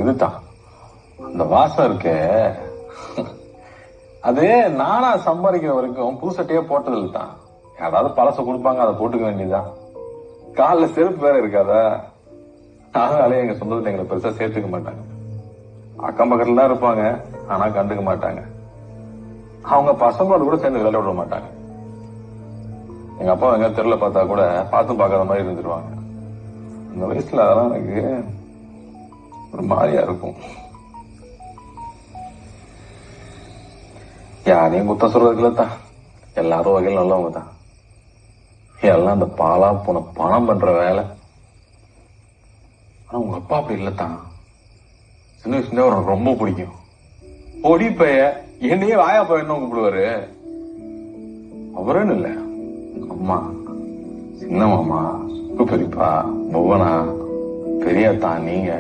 இதுதான் அந்த வாசம் இருக்கே, அது நானா சம்பாதிக்கிற வரைக்கும் புது சட்டையே போட்டதில்ல தான். யாராவது பழச கொடுப்பாங்க, அதை போட்டுக்க வேண்டியதுதான். காலில செருப்பு வேற இருக்காதா, அதனாலே எங்க சொந்தத்துல எங்களை பெருசா சேர்த்துக்க மாட்டாங்க. அக்கம் பக்கத்துல தான் இருப்பாங்க, ஆனா கண்டுக்க மாட்டாங்க. அவங்க பசங்களோட கூட சேர்ந்து விளையாட விட மாட்டாங்க. எங்க அப்பா எங்க தெருல பார்த்தா கூட பார்த்து பார்க்காத மாதிரி இருந்துருவாங்க. இந்த வயசுல அதெல்லாம் எனக்கு ஒரு மாதிரியா இருக்கும். யாரையும் குத்தம் சொல்றதுக்குல தான், எல்லாரும் வகையில் நல்லவங்க தான். எல்லாம் அந்த பாலா போன பணம் பண்ற வேலை. ஆனா உங்க அப்பா அப்படி இல்லத்தான். சின்ன வயசுல அவருக்கு ரொம்ப பிடிக்கும். பொடி பைய என்னையே வாயா பையன்னு கூப்பிடுவாரு. அவருன்னு இல்ல, அம்மா, சின்ன மாமா, பெரியப்பா, புவனா, பெரியத்தா, நீங்க